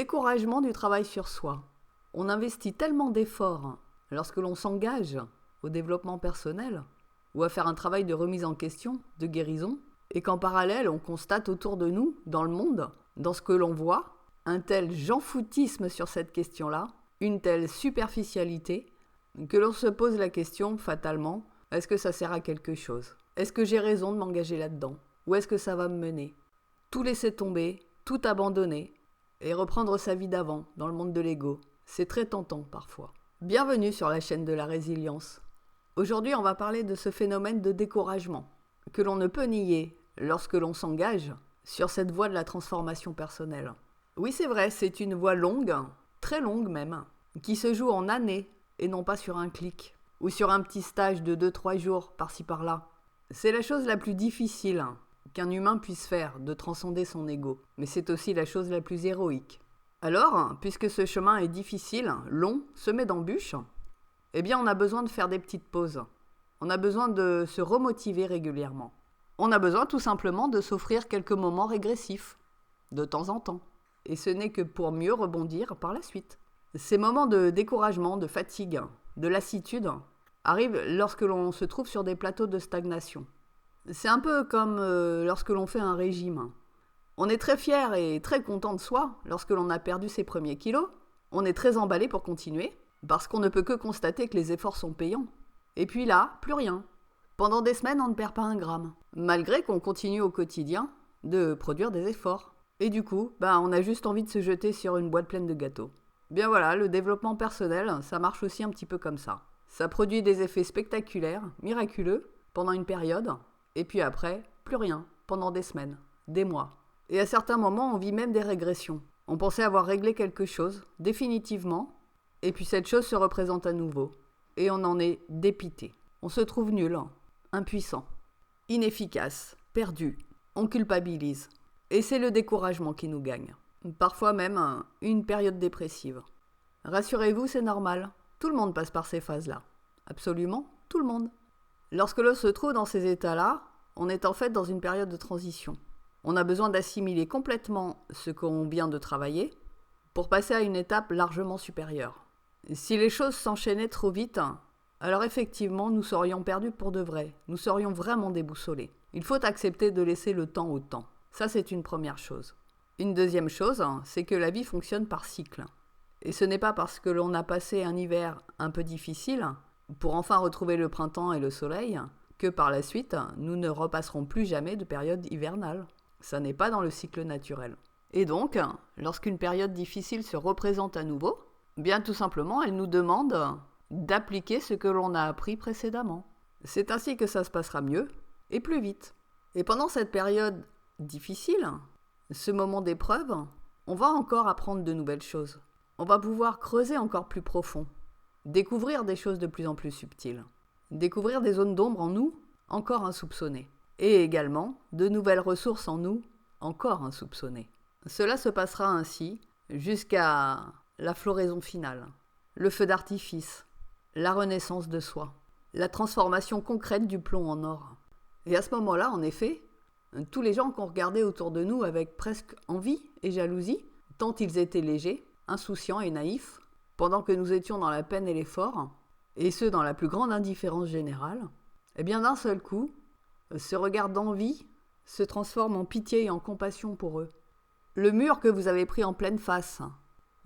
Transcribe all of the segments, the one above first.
Découragement du travail sur soi. On investit tellement d'efforts lorsque l'on s'engage au développement personnel ou à faire un travail de remise en question, de guérison, et qu'en parallèle, on constate autour de nous, dans le monde, dans ce que l'on voit, un tel jean-foutisme sur cette question-là, une telle superficialité, que l'on se pose la question, fatalement, est-ce que ça sert à quelque chose ? Est-ce que j'ai raison de m'engager là-dedans ? Où est-ce que ça va me mener ? Tout laisser tomber, tout abandonner, et reprendre sa vie d'avant, dans le monde de l'ego. C'est très tentant parfois. Bienvenue sur la chaîne de la résilience. Aujourd'hui, on va parler de ce phénomène de découragement, que l'on ne peut nier lorsque l'on s'engage sur cette voie de la transformation personnelle. Oui, c'est vrai, c'est une voie longue, très longue même, qui se joue en années et non pas sur un clic, ou sur un petit stage de 2-3 jours par-ci par-là. C'est la chose la plus difficile qu'un humain puisse faire, de transcender son ego. Mais c'est aussi la chose la plus héroïque. Alors, puisque ce chemin est difficile, long, semé d'embûches, eh bien on a besoin de faire des petites pauses. On a besoin de se remotiver régulièrement. On a besoin tout simplement de s'offrir quelques moments régressifs, de temps en temps. Et ce n'est que pour mieux rebondir par la suite. Ces moments de découragement, de fatigue, de lassitude arrivent lorsque l'on se trouve sur des plateaux de stagnation. C'est un peu comme lorsque l'on fait un régime. On est très fier et très content de soi lorsque l'on a perdu ses premiers kilos. On est très emballé pour continuer, parce qu'on ne peut que constater que les efforts sont payants. Et puis là, plus rien. Pendant des semaines, on ne perd pas un gramme, malgré qu'on continue au quotidien de produire des efforts. Et du coup, on a juste envie de se jeter sur une boîte pleine de gâteaux. Bien voilà, le développement personnel, ça marche aussi un petit peu comme ça. Ça produit des effets spectaculaires, miraculeux, pendant une période. Et puis après, plus rien, pendant des semaines, des mois. Et à certains moments, on vit même des régressions. On pensait avoir réglé quelque chose, définitivement, et puis cette chose se représente à nouveau. Et on en est dépité. On se trouve nul, impuissant, inefficace, perdu. On culpabilise. Et c'est le découragement qui nous gagne. Parfois même une période dépressive. Rassurez-vous, c'est normal. Tout le monde passe par ces phases-là. Absolument tout le monde. Lorsque l'on se trouve dans ces états-là, on est en fait dans une période de transition. On a besoin d'assimiler complètement ce qu'on vient de travailler pour passer à une étape largement supérieure. Si les choses s'enchaînaient trop vite, alors effectivement, nous serions perdus pour de vrai. Nous serions vraiment déboussolés. Il faut accepter de laisser le temps au temps. Ça, c'est une première chose. Une deuxième chose, c'est que la vie fonctionne par cycle. Et ce n'est pas parce que l'on a passé un hiver un peu difficile pour enfin retrouver le printemps et le soleil, que par la suite, nous ne repasserons plus jamais de période hivernale. Ça n'est pas dans le cycle naturel. Et donc, lorsqu'une période difficile se représente à nouveau, bien tout simplement, elle nous demande d'appliquer ce que l'on a appris précédemment. C'est ainsi que ça se passera mieux et plus vite. Et pendant cette période difficile, ce moment d'épreuve, on va encore apprendre de nouvelles choses. On va pouvoir creuser encore plus profond. Découvrir des choses de plus en plus subtiles. Découvrir des zones d'ombre en nous, encore insoupçonnées. Et également, de nouvelles ressources en nous, encore insoupçonnées. Cela se passera ainsi jusqu'à la floraison finale, le feu d'artifice, la renaissance de soi, la transformation concrète du plomb en or. Et à ce moment-là, en effet, tous les gens qu'on regardait autour de nous avec presque envie et jalousie, tant ils étaient légers, insouciants et naïfs, pendant que nous étions dans la peine et l'effort, et ce dans la plus grande indifférence générale, eh bien d'un seul coup, ce regard d'envie se transforme en pitié et en compassion pour eux. Le mur que vous avez pris en pleine face,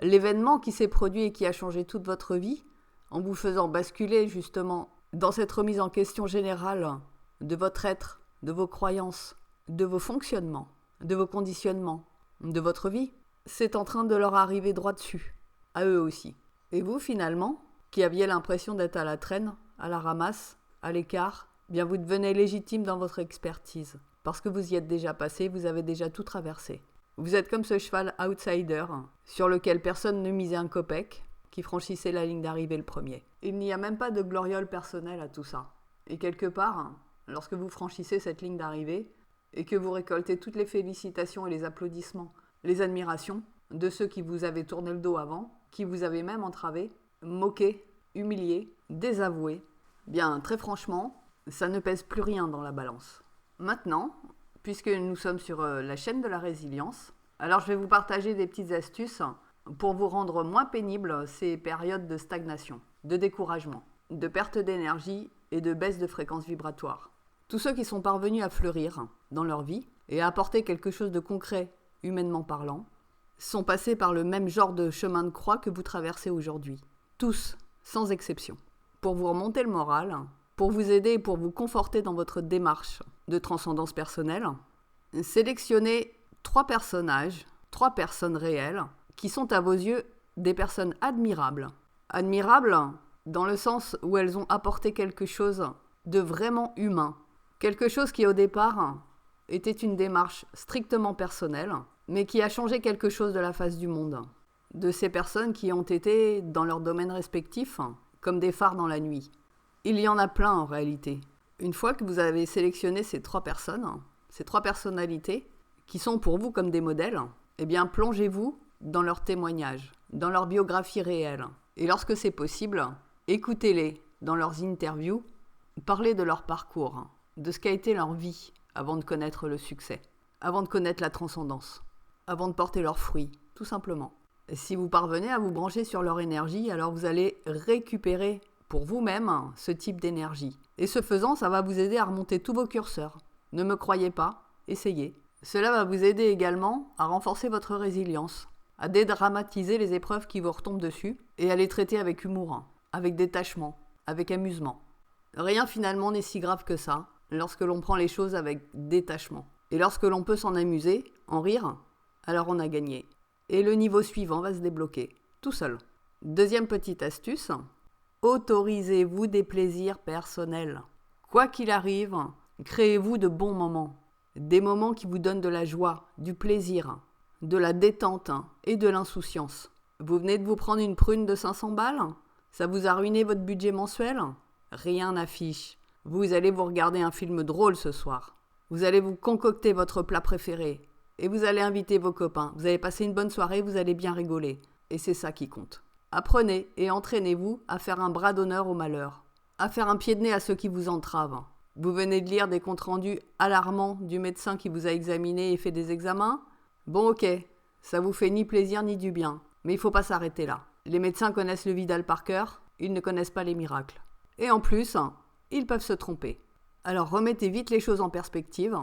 l'événement qui s'est produit et qui a changé toute votre vie, en vous faisant basculer justement dans cette remise en question générale de votre être, de vos croyances, de vos fonctionnements, de vos conditionnements, de votre vie, c'est en train de leur arriver droit dessus, à eux aussi. Et vous, finalement, qui aviez l'impression d'être à la traîne, à la ramasse, à l'écart, bien vous devenez légitime dans votre expertise. Parce que vous y êtes déjà passé, vous avez déjà tout traversé. Vous êtes comme ce cheval outsider, sur lequel personne ne misait un copec, qui franchissait la ligne d'arrivée le premier. Il n'y a même pas de gloriole personnelle à tout ça. Et quelque part, lorsque vous franchissez cette ligne d'arrivée, et que vous récoltez toutes les félicitations et les applaudissements, les admirations de ceux qui vous avaient tourné le dos avant, qui vous avaient même entravé, moqué, humilié, désavoué, bien très franchement, ça ne pèse plus rien dans la balance. Maintenant, puisque nous sommes sur la chaîne de la résilience, alors je vais vous partager des petites astuces pour vous rendre moins pénible ces périodes de stagnation, de découragement, de perte d'énergie et de baisse de fréquence vibratoire. Tous ceux qui sont parvenus à fleurir dans leur vie et à apporter quelque chose de concret, humainement parlant, sont passés par le même genre de chemin de croix que vous traversez aujourd'hui. Tous, sans exception. Pour vous remonter le moral, pour vous aider et pour vous conforter dans votre démarche de transcendance personnelle, sélectionnez 3 personnages, 3 personnes réelles, qui sont à vos yeux des personnes admirables. Admirables dans le sens où elles ont apporté quelque chose de vraiment humain. Quelque chose qui au départ était une démarche strictement personnelle, mais qui a changé quelque chose de la face du monde. De ces personnes qui ont été, dans leur domaine respectif, comme des phares dans la nuit. Il y en a plein en réalité. Une fois que vous avez sélectionné ces 3 personnes, ces 3 personnalités, qui sont pour vous comme des modèles, eh bien plongez-vous dans leurs témoignages, dans leur biographie réelle. Et lorsque c'est possible, écoutez-les dans leurs interviews, parlez de leur parcours, de ce qu'a été leur vie avant de connaître le succès, avant de connaître la transcendance, avant de porter leurs fruits, tout simplement. Et si vous parvenez à vous brancher sur leur énergie, alors vous allez récupérer pour vous-même ce type d'énergie. Et ce faisant, ça va vous aider à remonter tous vos curseurs. Ne me croyez pas, essayez. Cela va vous aider également à renforcer votre résilience, à dédramatiser les épreuves qui vous retombent dessus et à les traiter avec humour, avec détachement, avec amusement. Rien finalement n'est si grave que ça lorsque l'on prend les choses avec détachement. Et lorsque l'on peut s'en amuser, en rire, alors on a gagné. Et le niveau suivant va se débloquer, tout seul. Deuxième petite astuce, autorisez-vous des plaisirs personnels. Quoi qu'il arrive, créez-vous de bons moments. Des moments qui vous donnent de la joie, du plaisir, de la détente et de l'insouciance. Vous venez de vous prendre une prune de 500 balles ? Ça vous a ruiné votre budget mensuel ? Rien n'affiche. Vous allez vous regarder un film drôle ce soir. Vous allez vous concocter votre plat préféré. Et vous allez inviter vos copains. Vous allez passer une bonne soirée, vous allez bien rigoler. Et c'est ça qui compte. Apprenez et entraînez-vous à faire un bras d'honneur au malheur. À faire un pied de nez à ceux qui vous entravent. Vous venez de lire des comptes rendus alarmants du médecin qui vous a examiné et fait des examens ? Bon ok, ça vous fait ni plaisir ni du bien. Mais il ne faut pas s'arrêter là. Les médecins connaissent le Vidal par cœur, ils ne connaissent pas les miracles. Et en plus, ils peuvent se tromper. Alors remettez vite les choses en perspective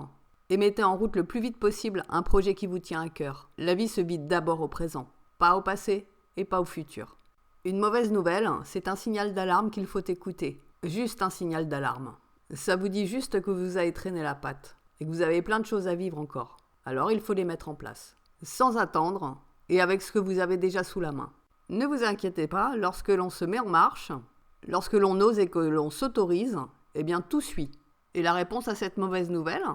et mettez en route le plus vite possible un projet qui vous tient à cœur. La vie se vit d'abord au présent, pas au passé et pas au futur. Une mauvaise nouvelle, c'est un signal d'alarme qu'il faut écouter. Juste un signal d'alarme. Ça vous dit juste que vous avez traîné la patte et que vous avez plein de choses à vivre encore. Alors il faut les mettre en place, sans attendre et avec ce que vous avez déjà sous la main. Ne vous inquiétez pas, lorsque l'on se met en marche, lorsque l'on ose et que l'on s'autorise, eh bien tout suit. Et la réponse à cette mauvaise nouvelle,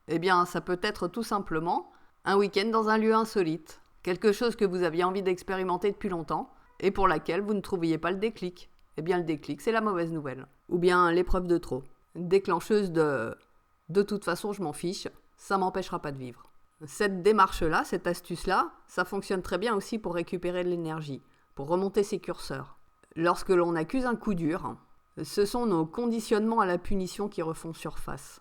eh bien ça peut être tout simplement un week-end dans un lieu insolite, quelque chose que vous aviez envie d'expérimenter depuis longtemps et pour laquelle vous ne trouviez pas le déclic. Eh bien le déclic, c'est la mauvaise nouvelle. Ou bien l'épreuve de trop. Déclencheuse de toute façon, je m'en fiche, ça m'empêchera pas de vivre. Cette démarche-là, cette astuce-là, ça fonctionne très bien aussi pour récupérer de l'énergie, pour remonter ses curseurs. Lorsque l'on accuse un coup dur, ce sont nos conditionnements à la punition qui refont surface.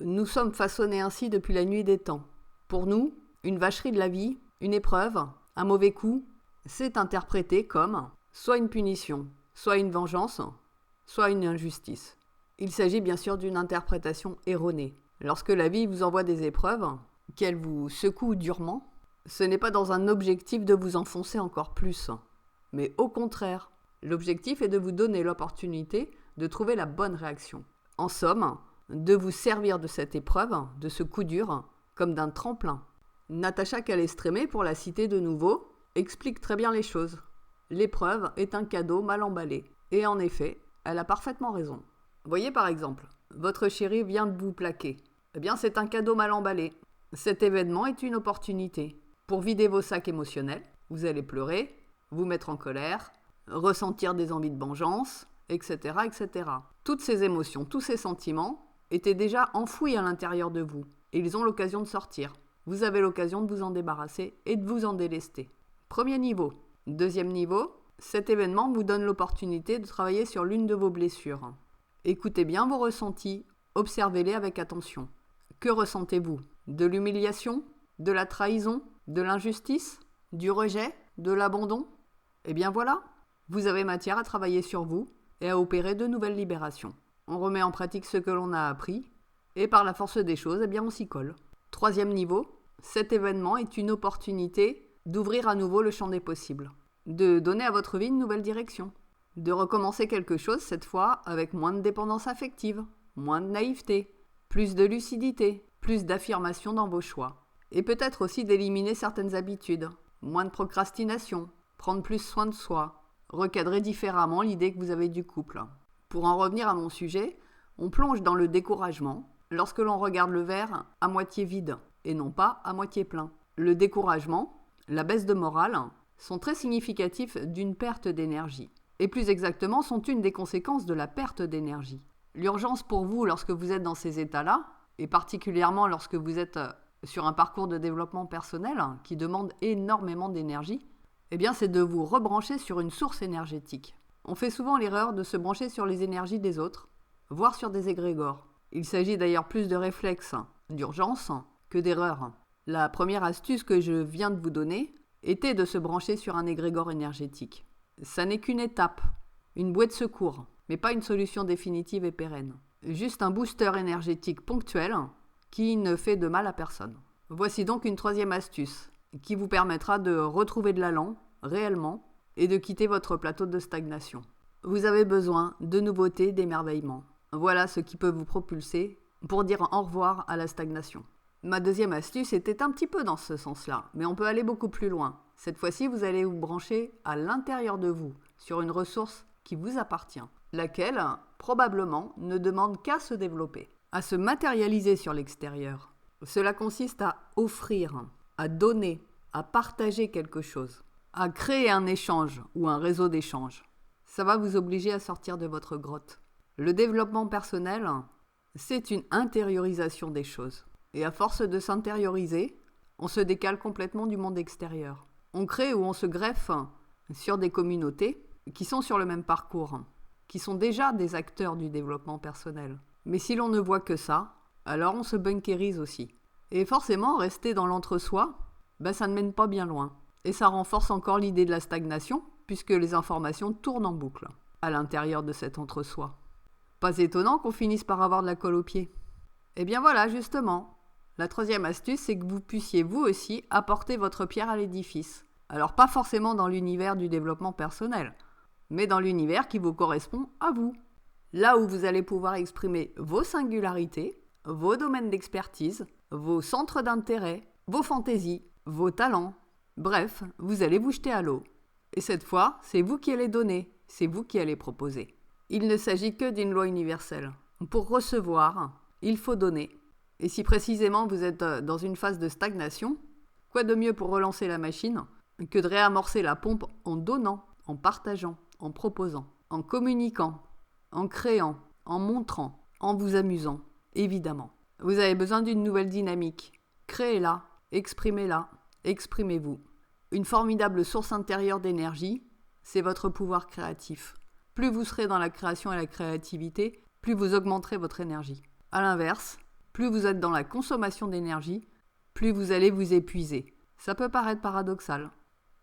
Nous sommes façonnés ainsi depuis la nuit des temps. Pour nous, une vacherie de la vie, une épreuve, un mauvais coup, c'est interprété comme soit une punition, soit une vengeance, soit une injustice. Il s'agit bien sûr d'une interprétation erronée. Lorsque la vie vous envoie des épreuves, qu'elle vous secoue durement, ce n'est pas dans un objectif de vous enfoncer encore plus, mais au contraire, l'objectif est de vous donner l'opportunité de trouver la bonne réaction. En somme, de vous servir de cette épreuve, de ce coup dur, comme d'un tremplin. Natacha Calestrémé, pour la citer de nouveau, explique très bien les choses. L'épreuve est un cadeau mal emballé. Et en effet, elle a parfaitement raison. Voyez par exemple, votre chéri vient de vous plaquer. Eh bien, c'est un cadeau mal emballé. Cet événement est une opportunité pour vider vos sacs émotionnels. Vous allez pleurer, vous mettre en colère, ressentir des envies de vengeance, etc., etc. Toutes ces émotions, tous ces sentiments étaient déjà enfouis à l'intérieur de vous. Et ils ont l'occasion de sortir. Vous avez l'occasion de vous en débarrasser et de vous en délester. Premier niveau. Deuxième niveau, cet événement vous donne l'opportunité de travailler sur l'une de vos blessures. Écoutez bien vos ressentis, observez-les avec attention. Que ressentez-vous ? De l'humiliation ? De la trahison ? De l'injustice ? Du rejet ? de l'abandon? Eh bien voilà, vous avez matière à travailler sur vous et à opérer de nouvelles libérations. On remet en pratique ce que l'on a appris et par la force des choses, eh bien on s'y colle. 3e niveau, cet événement est une opportunité d'ouvrir à nouveau le champ des possibles, de donner à votre vie une nouvelle direction, de recommencer quelque chose cette fois avec moins de dépendance affective, moins de naïveté, plus de lucidité, plus d'affirmation dans vos choix. Et peut-être aussi d'éliminer certaines habitudes, moins de procrastination, prendre plus soin de soi, recadrer différemment l'idée que vous avez du couple. Pour en revenir à mon sujet, on plonge dans le découragement lorsque l'on regarde le verre à moitié vide et non pas à moitié plein. Le découragement, la baisse de morale, sont très significatifs d'une perte d'énergie. Et plus exactement, sont une des conséquences de la perte d'énergie. L'urgence pour vous lorsque vous êtes dans ces états-là, et particulièrement lorsque vous êtes sur un parcours de développement personnel qui demande énormément d'énergie, eh bien c'est de vous rebrancher sur une source énergétique. On fait souvent l'erreur de se brancher sur les énergies des autres, voire sur des égrégores. Il s'agit d'ailleurs plus de réflexes d'urgence que d'erreurs. La première astuce que je viens de vous donner était de se brancher sur un égrégore énergétique. Ça n'est qu'une étape, une bouée de secours, mais pas une solution définitive et pérenne. Juste un booster énergétique ponctuel qui ne fait de mal à personne. Voici donc une 3e astuce qui vous permettra de retrouver de l'allant, réellement, et de quitter votre plateau de stagnation. Vous avez besoin de nouveautés, d'émerveillement. Voilà ce qui peut vous propulser pour dire au revoir à la stagnation. Ma 2e astuce était un petit peu dans ce sens-là, mais on peut aller beaucoup plus loin. Cette fois-ci, vous allez vous brancher à l'intérieur de vous, sur une ressource qui vous appartient, laquelle, probablement, ne demande qu'à se développer, à se matérialiser sur l'extérieur. Cela consiste à offrir, à donner, à partager quelque chose, à créer un échange ou un réseau d'échanges. Ça va vous obliger à sortir de votre grotte. Le développement personnel, c'est une intériorisation des choses. Et à force de s'intérioriser, on se décale complètement du monde extérieur. On crée ou on se greffe sur des communautés qui sont sur le même parcours, qui sont déjà des acteurs du développement personnel. Mais si l'on ne voit que ça, alors on se bunkérise aussi. Et forcément, rester dans l'entre-soi, ça ne mène pas bien loin. Et ça renforce encore l'idée de la stagnation, puisque les informations tournent en boucle à l'intérieur de cet entre-soi. Pas étonnant qu'on finisse par avoir de la colle aux pieds. Eh bien voilà, justement. La 3e astuce, c'est que vous puissiez vous aussi apporter votre pierre à l'édifice. Alors pas forcément dans l'univers du développement personnel, mais dans l'univers qui vous correspond à vous. Là où vous allez pouvoir exprimer vos singularités, vos domaines d'expertise, vos centres d'intérêt, vos fantaisies, vos talents. Bref, vous allez vous jeter à l'eau. Et cette fois, c'est vous qui allez donner, c'est vous qui allez proposer. Il ne s'agit que d'une loi universelle. Pour recevoir, il faut donner. Et si précisément vous êtes dans une phase de stagnation, quoi de mieux pour relancer la machine que de réamorcer la pompe en donnant, en partageant, en proposant, en communiquant, en créant, en montrant, en vous amusant, évidemment. Vous avez besoin d'une nouvelle dynamique. Créez-la, exprimez-la, exprimez-vous. Une formidable source intérieure d'énergie, c'est votre pouvoir créatif. Plus vous serez dans la création et la créativité, plus vous augmenterez votre énergie. A l'inverse, plus vous êtes dans la consommation d'énergie, plus vous allez vous épuiser. Ça peut paraître paradoxal,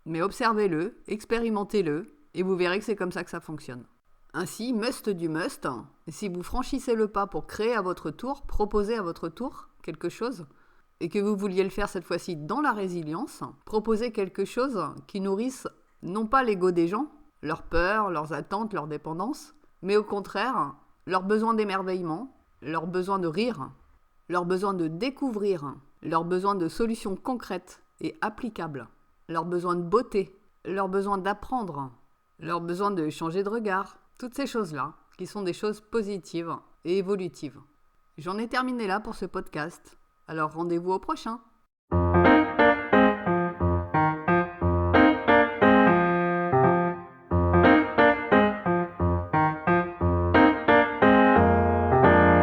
mais observez-le, expérimentez-le, et vous verrez que c'est comme ça que ça fonctionne. Ainsi, must du must, si vous franchissez le pas pour créer à votre tour, proposer à votre tour quelque chose, et que vous vouliez le faire cette fois-ci dans la résilience, proposez quelque chose qui nourrisse non pas l'ego des gens, leurs peurs, leurs attentes, leurs dépendances, mais au contraire, leur besoin d'émerveillement, leur besoin de rire, leur besoin de découvrir, leur besoin de solutions concrètes et applicables, leur besoin de beauté, leur besoin d'apprendre, leur besoin de changer de regard, toutes ces choses-là, qui sont des choses positives et évolutives. J'en ai terminé là pour ce podcast, alors rendez-vous au prochain.